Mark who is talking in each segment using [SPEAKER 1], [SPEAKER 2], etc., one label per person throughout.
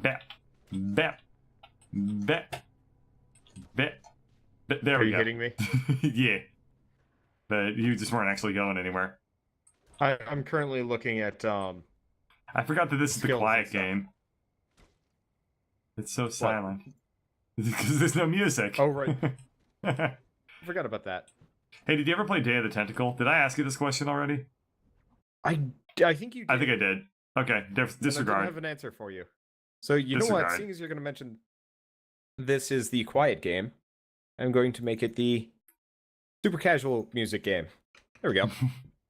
[SPEAKER 1] Bap. Bap. Bap. Bap. There
[SPEAKER 2] Are
[SPEAKER 1] we
[SPEAKER 2] you
[SPEAKER 1] go.
[SPEAKER 2] hitting me?
[SPEAKER 1] Yeah. But you just weren't actually going anywhere.
[SPEAKER 2] I'm currently looking at
[SPEAKER 1] I forgot that this is the
[SPEAKER 2] skills
[SPEAKER 1] quiet
[SPEAKER 2] and stuff.
[SPEAKER 1] game. It's so silent. Because there's no music.
[SPEAKER 2] Oh, right. I forgot about that.
[SPEAKER 1] Hey, did you ever play Day of the Tentacle? Did I ask you this question already?
[SPEAKER 2] I think you did.
[SPEAKER 1] I think I did. Okay,
[SPEAKER 2] And I
[SPEAKER 1] disregard.
[SPEAKER 2] didn't have an answer for you. So you know what?
[SPEAKER 1] Disregard.
[SPEAKER 2] Seeing as you're going to mention this is the quiet game, I'm going to make it the super casual music game. There we go.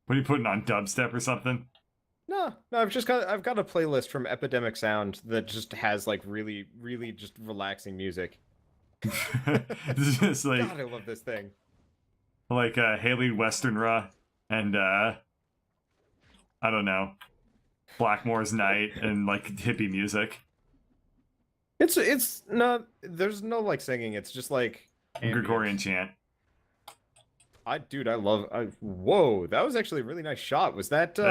[SPEAKER 1] What are you putting on, dubstep or something?
[SPEAKER 2] No, I've got a playlist from Epidemic Sound that just has like really just relaxing music.
[SPEAKER 1] It's just like
[SPEAKER 2] God, I love this thing.
[SPEAKER 1] Haley Westernra and I don't know, Blackmore's Night and like hippie music.
[SPEAKER 2] It's not, there's no like singing, it's just like
[SPEAKER 1] Gregorian
[SPEAKER 2] ambient.
[SPEAKER 1] chant.
[SPEAKER 2] Whoa, that was actually a really nice shot. Was that did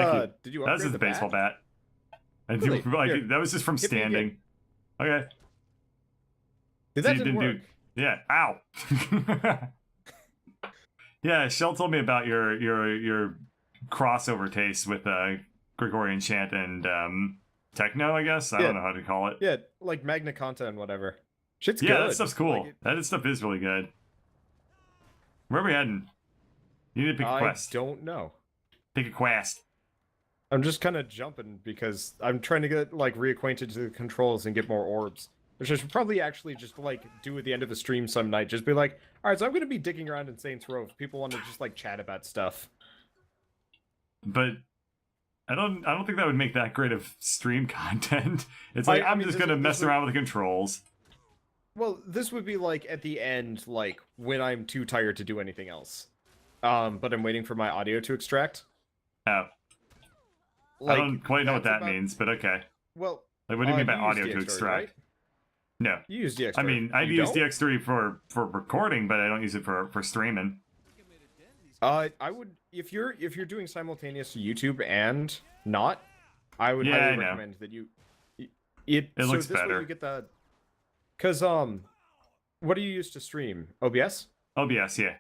[SPEAKER 2] you
[SPEAKER 1] That was
[SPEAKER 2] upgrade
[SPEAKER 1] just
[SPEAKER 2] the
[SPEAKER 1] a baseball bat. I
[SPEAKER 2] Really?
[SPEAKER 1] do, like,
[SPEAKER 2] Here.
[SPEAKER 1] that was just from
[SPEAKER 2] Hit me again.
[SPEAKER 1] standing. Okay.
[SPEAKER 2] Dude,
[SPEAKER 1] So
[SPEAKER 2] that
[SPEAKER 1] you
[SPEAKER 2] didn't
[SPEAKER 1] didn't
[SPEAKER 2] work.
[SPEAKER 1] Yeah. Ow. Yeah, Shell told me about your crossover taste with Gregorian chant and techno, I guess. I
[SPEAKER 2] Yeah.
[SPEAKER 1] don't know how to call it.
[SPEAKER 2] Yeah, like Magna Carta and whatever. Shit's
[SPEAKER 1] Yeah,
[SPEAKER 2] good.
[SPEAKER 1] that stuff's cool.
[SPEAKER 2] Like,
[SPEAKER 1] That stuff is really good. Where are we heading? You need to pick a quest.
[SPEAKER 2] I don't know.
[SPEAKER 1] Pick a quest.
[SPEAKER 2] I'm just kind of jumping because I'm trying to get like reacquainted to the controls and get more orbs. Which I should probably actually just like do at the end of the stream some night. Just be like, all right, so I'm going to be digging around in Saints Row if people want to just like chat about stuff.
[SPEAKER 1] But I don't think that would make that great of stream content. It's like I'm just gonna mess around with the controls.
[SPEAKER 2] Well, this would be like at the end, like when I'm too tired to do anything else. But I'm waiting for my audio to extract.
[SPEAKER 1] Oh.
[SPEAKER 2] Like,
[SPEAKER 1] I don't quite know what
[SPEAKER 2] that's
[SPEAKER 1] that means, but okay.
[SPEAKER 2] Well,
[SPEAKER 1] Like, what do you mean by
[SPEAKER 2] use
[SPEAKER 1] audio to
[SPEAKER 2] DX3,
[SPEAKER 1] extract?
[SPEAKER 2] right?
[SPEAKER 1] No.
[SPEAKER 2] You use DX3.
[SPEAKER 1] I mean, I
[SPEAKER 2] You
[SPEAKER 1] use
[SPEAKER 2] don't?
[SPEAKER 1] DX3 for recording, but I don't use it for streaming.
[SPEAKER 2] I would if you're doing simultaneous YouTube and not, I would
[SPEAKER 1] Yeah, I
[SPEAKER 2] highly
[SPEAKER 1] know.
[SPEAKER 2] recommend that you it so
[SPEAKER 1] looks
[SPEAKER 2] this
[SPEAKER 1] better.
[SPEAKER 2] way you get the cuz what do you use to stream? OBS?
[SPEAKER 1] OBS, yeah.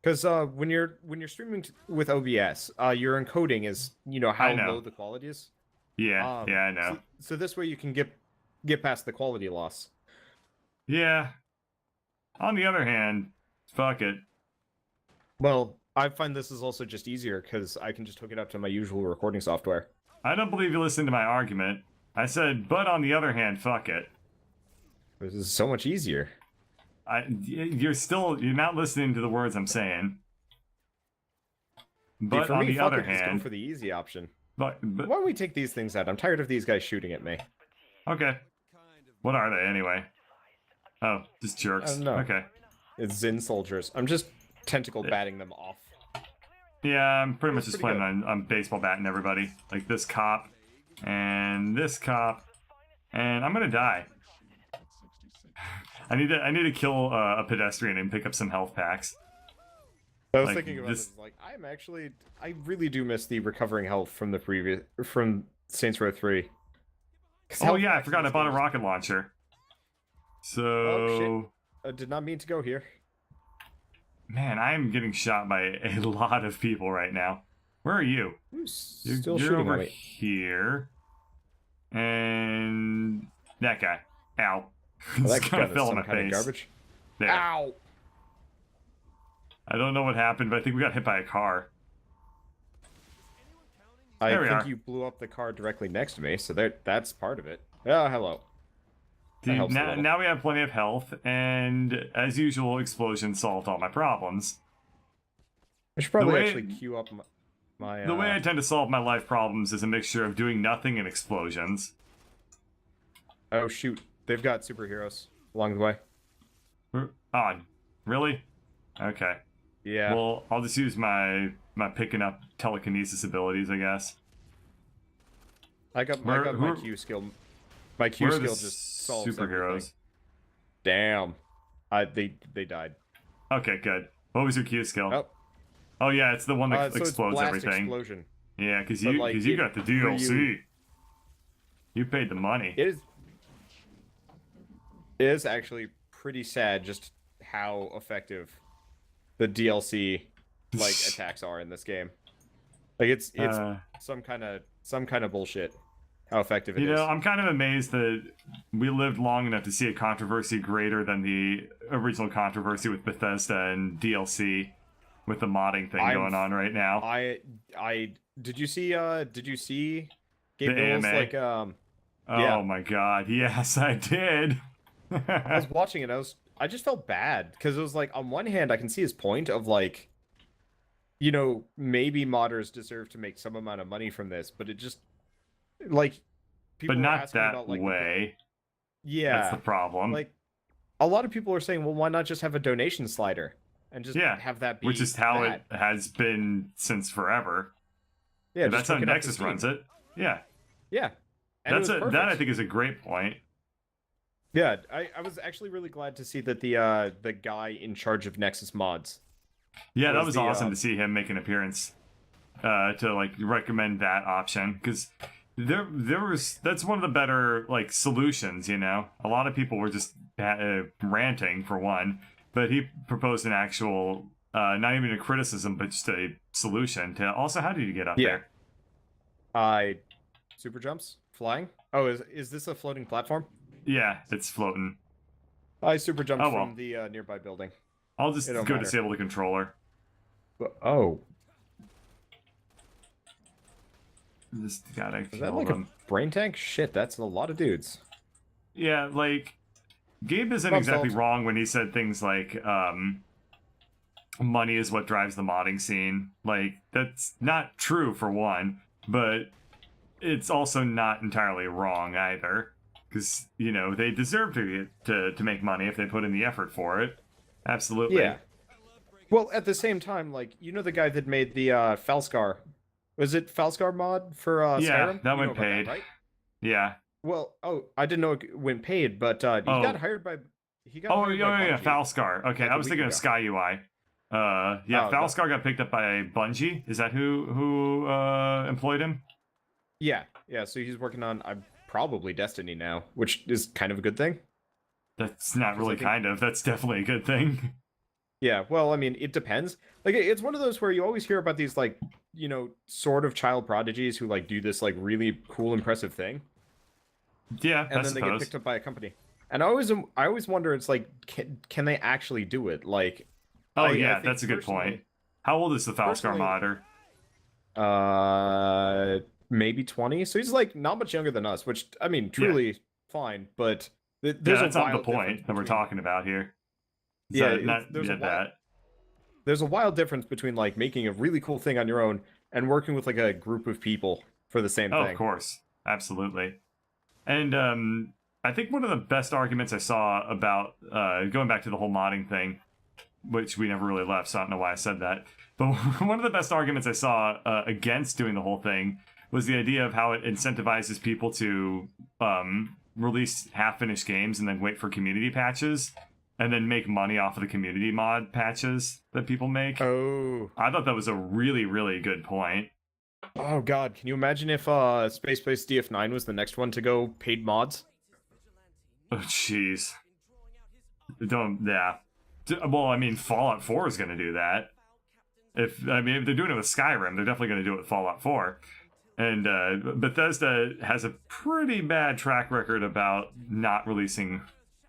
[SPEAKER 2] Cuz when you're streaming with OBS, your encoding is, you know, how
[SPEAKER 1] I know.
[SPEAKER 2] low the quality is.
[SPEAKER 1] Yeah, yeah, I know.
[SPEAKER 2] So this way you can get past the quality loss.
[SPEAKER 1] Yeah. On the other hand, fuck it.
[SPEAKER 2] Well, I find this is also just easier because I can just hook it up to my usual recording software.
[SPEAKER 1] I don't believe you listened to my argument. I said, but on the other hand, fuck it.
[SPEAKER 2] This is so much easier.
[SPEAKER 1] You're not listening to the words I'm saying.
[SPEAKER 2] Dude,
[SPEAKER 1] But
[SPEAKER 2] for
[SPEAKER 1] on
[SPEAKER 2] me,
[SPEAKER 1] the
[SPEAKER 2] fuck
[SPEAKER 1] other
[SPEAKER 2] it, just go
[SPEAKER 1] hand,
[SPEAKER 2] for the easy option.
[SPEAKER 1] but
[SPEAKER 2] Why don't we take these things out? I'm tired of these guys shooting at me.
[SPEAKER 1] okay. What are they anyway? Oh, just jerks.
[SPEAKER 2] I don't know.
[SPEAKER 1] Okay.
[SPEAKER 2] It's Zin soldiers. I'm just tentacle batting them off.
[SPEAKER 1] Yeah, I'm pretty much
[SPEAKER 2] That's
[SPEAKER 1] just
[SPEAKER 2] pretty
[SPEAKER 1] planning on baseball batting everybody. Like this cop, and this cop, and I'm gonna die. I need to kill a pedestrian and pick up some health packs.
[SPEAKER 2] I was
[SPEAKER 1] Like,
[SPEAKER 2] thinking about
[SPEAKER 1] this-
[SPEAKER 2] this. Like, I really do miss the recovering health from Saints Row 3. 'Cause
[SPEAKER 1] Oh
[SPEAKER 2] health
[SPEAKER 1] yeah, I
[SPEAKER 2] packs in
[SPEAKER 1] forgot I
[SPEAKER 2] this
[SPEAKER 1] bought a
[SPEAKER 2] game is-
[SPEAKER 1] rocket launcher. So,
[SPEAKER 2] Oh, I did not mean to go here.
[SPEAKER 1] man, I am getting shot by a lot of people right now. Where are you?
[SPEAKER 2] Who's still
[SPEAKER 1] You're
[SPEAKER 2] shooting
[SPEAKER 1] over
[SPEAKER 2] at me?
[SPEAKER 1] here, and that guy. Ow!
[SPEAKER 2] Well,
[SPEAKER 1] Just
[SPEAKER 2] that
[SPEAKER 1] kind
[SPEAKER 2] gun
[SPEAKER 1] of
[SPEAKER 2] is
[SPEAKER 1] fell on
[SPEAKER 2] some
[SPEAKER 1] my
[SPEAKER 2] kind of
[SPEAKER 1] face.
[SPEAKER 2] garbage.
[SPEAKER 1] There.
[SPEAKER 2] Ow!
[SPEAKER 1] I don't know what happened, but I think we got hit by a car.
[SPEAKER 2] I
[SPEAKER 1] There we
[SPEAKER 2] think
[SPEAKER 1] are.
[SPEAKER 2] you blew up the car directly next to me, so that's part of it. Oh, hello. That
[SPEAKER 1] Dude,
[SPEAKER 2] helps a
[SPEAKER 1] now,
[SPEAKER 2] little.
[SPEAKER 1] now we have plenty of health, and as usual, explosions solved all my problems.
[SPEAKER 2] I should probably
[SPEAKER 1] way-
[SPEAKER 2] actually queue up my
[SPEAKER 1] The way I tend to solve my life problems is a mixture of doing nothing and explosions.
[SPEAKER 2] Oh shoot, they've got superheroes along the way.
[SPEAKER 1] Odd. Really? Okay.
[SPEAKER 2] Yeah.
[SPEAKER 1] Well, I'll just use my picking up telekinesis abilities, I guess.
[SPEAKER 2] I got
[SPEAKER 1] who
[SPEAKER 2] my
[SPEAKER 1] are-
[SPEAKER 2] Q skill. My Q
[SPEAKER 1] Where are the
[SPEAKER 2] skill just solves
[SPEAKER 1] superheroes?
[SPEAKER 2] everything. Damn. They died.
[SPEAKER 1] Okay, good. What was your Q skill?
[SPEAKER 2] Oh.
[SPEAKER 1] Oh yeah, it's the one that
[SPEAKER 2] So it's
[SPEAKER 1] explodes
[SPEAKER 2] blast
[SPEAKER 1] everything.
[SPEAKER 2] explosion.
[SPEAKER 1] Yeah, because
[SPEAKER 2] But,
[SPEAKER 1] you
[SPEAKER 2] like,
[SPEAKER 1] got the DLC.
[SPEAKER 2] you-
[SPEAKER 1] You paid the money.
[SPEAKER 2] It is. It is actually pretty sad just how effective the DLC like attacks are in this game. Like it's
[SPEAKER 1] Uh,
[SPEAKER 2] some kind of bullshit how effective it
[SPEAKER 1] you know,
[SPEAKER 2] is.
[SPEAKER 1] I'm kind of amazed that we lived long enough to see a controversy greater than the original controversy with Bethesda and DLC with the modding thing
[SPEAKER 2] I'm
[SPEAKER 1] going on right now.
[SPEAKER 2] I did you see
[SPEAKER 1] The
[SPEAKER 2] Gabe Newell's
[SPEAKER 1] AMA.
[SPEAKER 2] like
[SPEAKER 1] Oh
[SPEAKER 2] yeah.
[SPEAKER 1] my god, yes, I did.
[SPEAKER 2] I was watching it. I just felt bad because it was like on one hand I can see his point of like, you know, maybe modders deserve to make some amount of money from this, but it just like
[SPEAKER 1] But
[SPEAKER 2] people were
[SPEAKER 1] not
[SPEAKER 2] asking
[SPEAKER 1] that
[SPEAKER 2] about like
[SPEAKER 1] way. That's the
[SPEAKER 2] yeah,
[SPEAKER 1] problem.
[SPEAKER 2] like a lot of people are saying, well, why not just have a donation slider and just
[SPEAKER 1] Yeah,
[SPEAKER 2] have that
[SPEAKER 1] which
[SPEAKER 2] be
[SPEAKER 1] is how it
[SPEAKER 2] that?
[SPEAKER 1] has been since forever.
[SPEAKER 2] Yeah, just
[SPEAKER 1] That's how
[SPEAKER 2] hook it up to
[SPEAKER 1] Nexus
[SPEAKER 2] Steam.
[SPEAKER 1] runs it. Yeah,
[SPEAKER 2] Yeah, and it was
[SPEAKER 1] that
[SPEAKER 2] perfect.
[SPEAKER 1] I think is a great point.
[SPEAKER 2] Yeah, I was actually really glad to see that the guy in charge of Nexus mods
[SPEAKER 1] Yeah, that
[SPEAKER 2] was
[SPEAKER 1] was
[SPEAKER 2] the
[SPEAKER 1] awesome to see him make an appearance to like recommend that option because there was that's one of the better like solutions. You know, a lot of people were just ranting for one, but he proposed an actual not even a criticism but just a solution to also how do you get up
[SPEAKER 2] yeah.
[SPEAKER 1] there.
[SPEAKER 2] I super jumps flying. Oh, is this a floating platform?
[SPEAKER 1] Yeah, it's floating.
[SPEAKER 2] I super jumped
[SPEAKER 1] Oh well,
[SPEAKER 2] from the nearby building.
[SPEAKER 1] I'll just
[SPEAKER 2] It don't
[SPEAKER 1] go
[SPEAKER 2] matter.
[SPEAKER 1] disable the controller.
[SPEAKER 2] Oh,
[SPEAKER 1] Just gotta
[SPEAKER 2] is that
[SPEAKER 1] kill
[SPEAKER 2] like a
[SPEAKER 1] them.
[SPEAKER 2] brain tank? Shit, that's a lot of dudes.
[SPEAKER 1] Yeah, like Gabe isn't
[SPEAKER 2] Problem
[SPEAKER 1] exactly
[SPEAKER 2] solved.
[SPEAKER 1] wrong when he said things like money is what drives the modding scene. Like that's not true for one, but it's also not entirely wrong either. Because you know they deserve to make money if they put in the effort for it. Absolutely.
[SPEAKER 2] Yeah. Well, at the same time, like you know the guy that made the Falscar, was it Falscar mod for
[SPEAKER 1] Yeah,
[SPEAKER 2] Skyrim?
[SPEAKER 1] that
[SPEAKER 2] You know
[SPEAKER 1] went
[SPEAKER 2] about that,
[SPEAKER 1] paid.
[SPEAKER 2] right?
[SPEAKER 1] Yeah.
[SPEAKER 2] Well, oh, I didn't know it went paid, but he got
[SPEAKER 1] Oh.
[SPEAKER 2] hired by
[SPEAKER 1] Oh, yeah, yeah,
[SPEAKER 2] Bungie
[SPEAKER 1] Falscar. Okay,
[SPEAKER 2] like
[SPEAKER 1] I
[SPEAKER 2] a
[SPEAKER 1] was
[SPEAKER 2] week
[SPEAKER 1] thinking of
[SPEAKER 2] ago.
[SPEAKER 1] Sky UI. Yeah,
[SPEAKER 2] Oh no,
[SPEAKER 1] Falscar got picked up by Bungie. Is that who employed him?
[SPEAKER 2] yeah, yeah. So he's working on probably Destiny now, which is kind of a good thing.
[SPEAKER 1] That's not
[SPEAKER 2] 'Cause I
[SPEAKER 1] really
[SPEAKER 2] think
[SPEAKER 1] kind of. That's definitely a good thing.
[SPEAKER 2] yeah, well, I mean, it depends. Like it's one of those where you always hear about these like, you know, sort of child prodigies who like do this like really cool, impressive thing,
[SPEAKER 1] Yeah, I
[SPEAKER 2] and then they get
[SPEAKER 1] suppose.
[SPEAKER 2] picked up by a company. And I always wonder, it's like, can they actually do it? Like,
[SPEAKER 1] Oh
[SPEAKER 2] I
[SPEAKER 1] yeah,
[SPEAKER 2] think
[SPEAKER 1] that's a good point.
[SPEAKER 2] personally,
[SPEAKER 1] How old is the Falscar
[SPEAKER 2] personally,
[SPEAKER 1] modder?
[SPEAKER 2] maybe 20. So he's like not much younger than us, which I mean,
[SPEAKER 1] Yeah,
[SPEAKER 2] truly fine. But
[SPEAKER 1] yeah,
[SPEAKER 2] there's a
[SPEAKER 1] that's not the
[SPEAKER 2] wild difference
[SPEAKER 1] point that we're
[SPEAKER 2] between
[SPEAKER 1] talking about here. Is
[SPEAKER 2] yeah,
[SPEAKER 1] that not yeah, that?
[SPEAKER 2] there's a wild difference between like making a really cool thing on your own and working with like a group of people for the same
[SPEAKER 1] Oh, of
[SPEAKER 2] thing.
[SPEAKER 1] course, absolutely. And I think one of the best arguments I saw about going back to the whole modding thing, which we never really left, so I don't know why I said that. But one of the best arguments I saw against doing the whole thing was the idea of how it incentivizes people to release half-finished games and then wait for community patches and then make money off of the community mod patches that people make.
[SPEAKER 2] Oh,
[SPEAKER 1] I thought that was a really, really good point.
[SPEAKER 2] oh God! Can you imagine if Space Base DF9 was the next one to go paid mods?
[SPEAKER 1] Oh, jeez. Don't, yeah. Well, I mean, Fallout 4 is going to do that. If they're doing it with Skyrim, they're definitely going to do it with Fallout 4. And Bethesda has a pretty bad track record about not releasing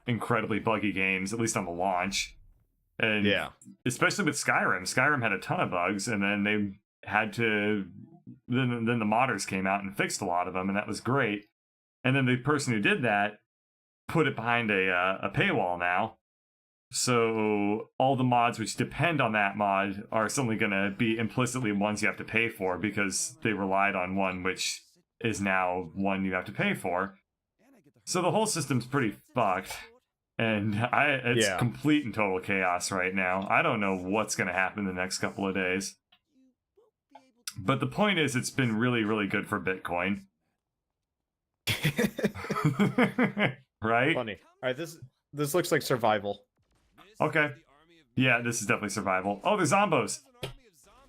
[SPEAKER 1] incredibly buggy games, at least on the launch. And
[SPEAKER 2] Yeah.
[SPEAKER 1] especially with Skyrim. Skyrim had a ton of bugs, and then they had to. Then the modders came out and fixed a lot of them, and that was great. And then the person who did that put it behind a paywall now. So all the mods which depend on that mod are suddenly going to be implicitly ones you have to pay for because they relied on one which is now one you have to pay for. So the whole system's pretty fucked. And it's
[SPEAKER 2] Yeah.
[SPEAKER 1] complete and total chaos right now. I don't know what's going to happen in the next couple of days. But the point is, it's been really, really good for Bitcoin. Right?
[SPEAKER 2] Funny. All right, this looks like survival.
[SPEAKER 1] Okay. Yeah, this is definitely survival. Oh, there's zombos.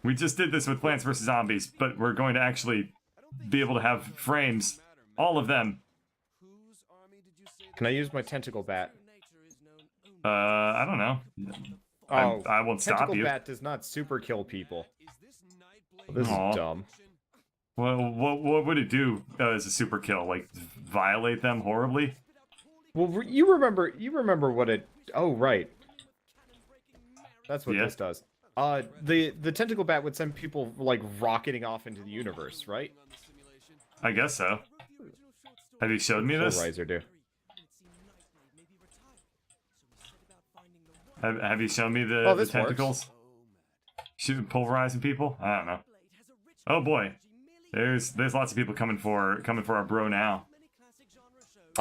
[SPEAKER 1] We just did this with Plants vs. Zombies, but we're going to actually be able to have frames. All of them.
[SPEAKER 2] Can I use my tentacle bat?
[SPEAKER 1] I don't know.
[SPEAKER 2] Oh,
[SPEAKER 1] I won't stop
[SPEAKER 2] tentacle
[SPEAKER 1] you.
[SPEAKER 2] bat does not super kill people. This
[SPEAKER 1] Aw.
[SPEAKER 2] is dumb.
[SPEAKER 1] Well, what would it do as a super kill? Like violate them horribly?
[SPEAKER 2] Well, you remember what it? Oh, right. That's what
[SPEAKER 1] Yeah.
[SPEAKER 2] this does. The tentacle bat would send people like rocketing off into the universe, right?
[SPEAKER 1] I guess so. Have you showed me this?
[SPEAKER 2] Polarizer do.
[SPEAKER 1] Have you shown me the,
[SPEAKER 2] Oh,
[SPEAKER 1] the
[SPEAKER 2] this works.
[SPEAKER 1] tentacles? Shooting pulverizing people? I don't know. Oh boy. There's lots of people coming for our bro now.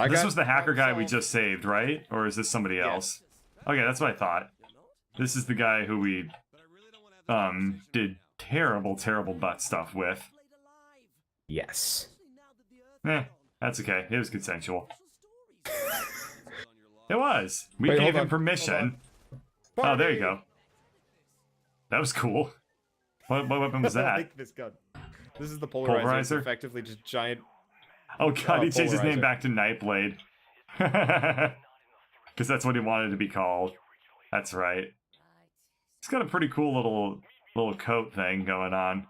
[SPEAKER 1] This was the hacker guy we just saved, right? Or is this somebody else? Okay, that's what I thought. This is the guy who we did terrible butt stuff with.
[SPEAKER 2] Yes.
[SPEAKER 1] That's okay. It was consensual. It was. We
[SPEAKER 2] Wait,
[SPEAKER 1] gave
[SPEAKER 2] hold
[SPEAKER 1] him
[SPEAKER 2] on,
[SPEAKER 1] permission. Oh, there you go. That was cool. What weapon was
[SPEAKER 2] I
[SPEAKER 1] that?
[SPEAKER 2] like this gun. This is the polarizer. It's
[SPEAKER 1] Polarizer?
[SPEAKER 2] effectively just giant.
[SPEAKER 1] Oh god, he changed his name
[SPEAKER 2] polarizer.
[SPEAKER 1] back to Nightblade. Because that's what he wanted to be called. That's right. He's got a pretty cool little coat thing going on.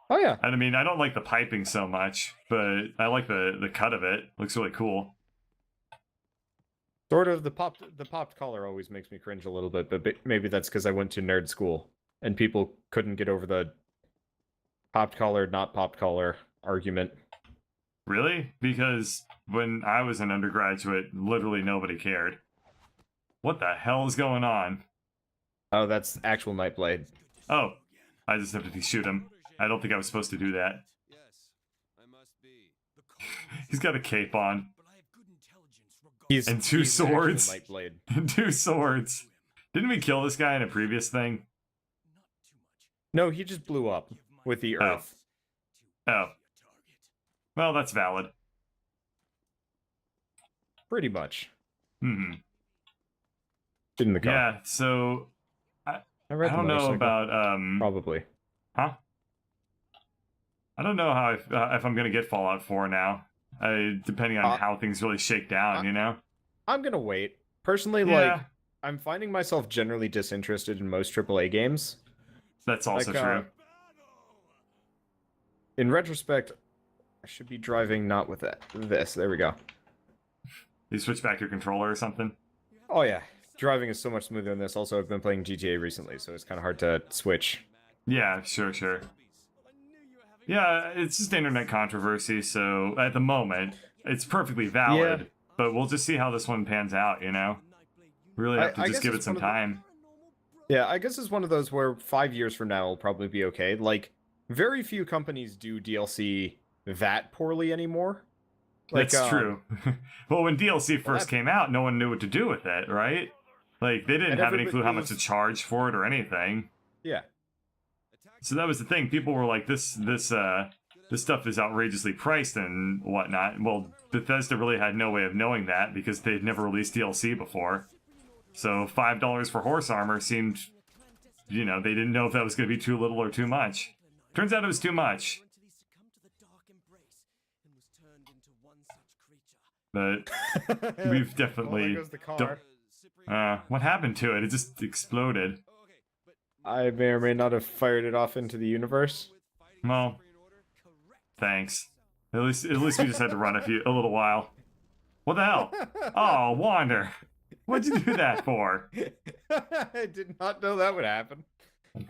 [SPEAKER 2] Oh yeah.
[SPEAKER 1] And I mean, I don't like the piping so much, but I like the cut of it. Looks really cool.
[SPEAKER 2] Sort of the popped collar always makes me cringe a little bit, but maybe that's because I went to nerd school and people couldn't get over the popped collar, not popped collar argument.
[SPEAKER 1] Really? Because when I was an undergraduate, literally nobody cared. What the hell is going on?
[SPEAKER 2] Oh, that's actual Nightblade.
[SPEAKER 1] Oh, I just have to shoot him. I don't think I was supposed to do that. He's got a cape on.
[SPEAKER 2] He's
[SPEAKER 1] And two
[SPEAKER 2] he's actual
[SPEAKER 1] swords.
[SPEAKER 2] Nightblade.
[SPEAKER 1] And 2 swords. Didn't we kill this guy in a previous thing?
[SPEAKER 2] No, he just blew up with the Earth.
[SPEAKER 1] Oh. Well, that's valid.
[SPEAKER 2] Pretty much.
[SPEAKER 1] Hmm.
[SPEAKER 2] In the car.
[SPEAKER 1] Yeah, so
[SPEAKER 2] I
[SPEAKER 1] I
[SPEAKER 2] read the
[SPEAKER 1] don't know
[SPEAKER 2] motorcycle.
[SPEAKER 1] about
[SPEAKER 2] Probably.
[SPEAKER 1] huh? I don't know how if I'm gonna get Fallout 4 now. Depending on how things really shake down, you know.
[SPEAKER 2] I'm gonna wait. Personally,
[SPEAKER 1] Yeah.
[SPEAKER 2] like I'm finding myself generally disinterested in most AAA games.
[SPEAKER 1] That's also
[SPEAKER 2] Like,
[SPEAKER 1] true.
[SPEAKER 2] In retrospect, I should be driving not with this. There we go.
[SPEAKER 1] You switch back your controller or something.
[SPEAKER 2] Oh yeah, driving is so much smoother than this. Also, I've been playing GTA recently, so it's kind of hard to switch.
[SPEAKER 1] Yeah, sure. Yeah, it's just internet controversy, so at the moment, it's perfectly valid.
[SPEAKER 2] Yeah.
[SPEAKER 1] But we'll just see how this one pans out, you know? We really have to
[SPEAKER 2] I
[SPEAKER 1] just
[SPEAKER 2] guess
[SPEAKER 1] give it
[SPEAKER 2] it's
[SPEAKER 1] some
[SPEAKER 2] one of the-
[SPEAKER 1] time.
[SPEAKER 2] Yeah, I guess it's one of those where 5 years from now will probably be okay. Like, very few companies do DLC that poorly anymore. Like,
[SPEAKER 1] That's true. Well, when DLC
[SPEAKER 2] well,
[SPEAKER 1] first came out, no one knew what to do with it, right? Like, they didn't
[SPEAKER 2] And
[SPEAKER 1] have any
[SPEAKER 2] everybody
[SPEAKER 1] clue how much to
[SPEAKER 2] was-
[SPEAKER 1] charge for it or anything.
[SPEAKER 2] Yeah.
[SPEAKER 1] So that was the thing. People were like, this stuff is outrageously priced and whatnot. Well, Bethesda really had no way of knowing that because they'd never released DLC before. So $5 for horse armor seemed, you know, they didn't know if that was going to be too little or too much. Turns out it was too much. But we've definitely...
[SPEAKER 2] Oh, there goes the car.
[SPEAKER 1] what happened to it? It just exploded.
[SPEAKER 2] I may or may not have fired it off into the universe.
[SPEAKER 1] Well, thanks. At least we just had to run a little while. What the hell? Oh, Wander. What'd you do that for?
[SPEAKER 2] I did not know that would happen.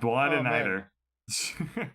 [SPEAKER 1] Well, I
[SPEAKER 2] Oh,
[SPEAKER 1] didn't
[SPEAKER 2] man.
[SPEAKER 1] either.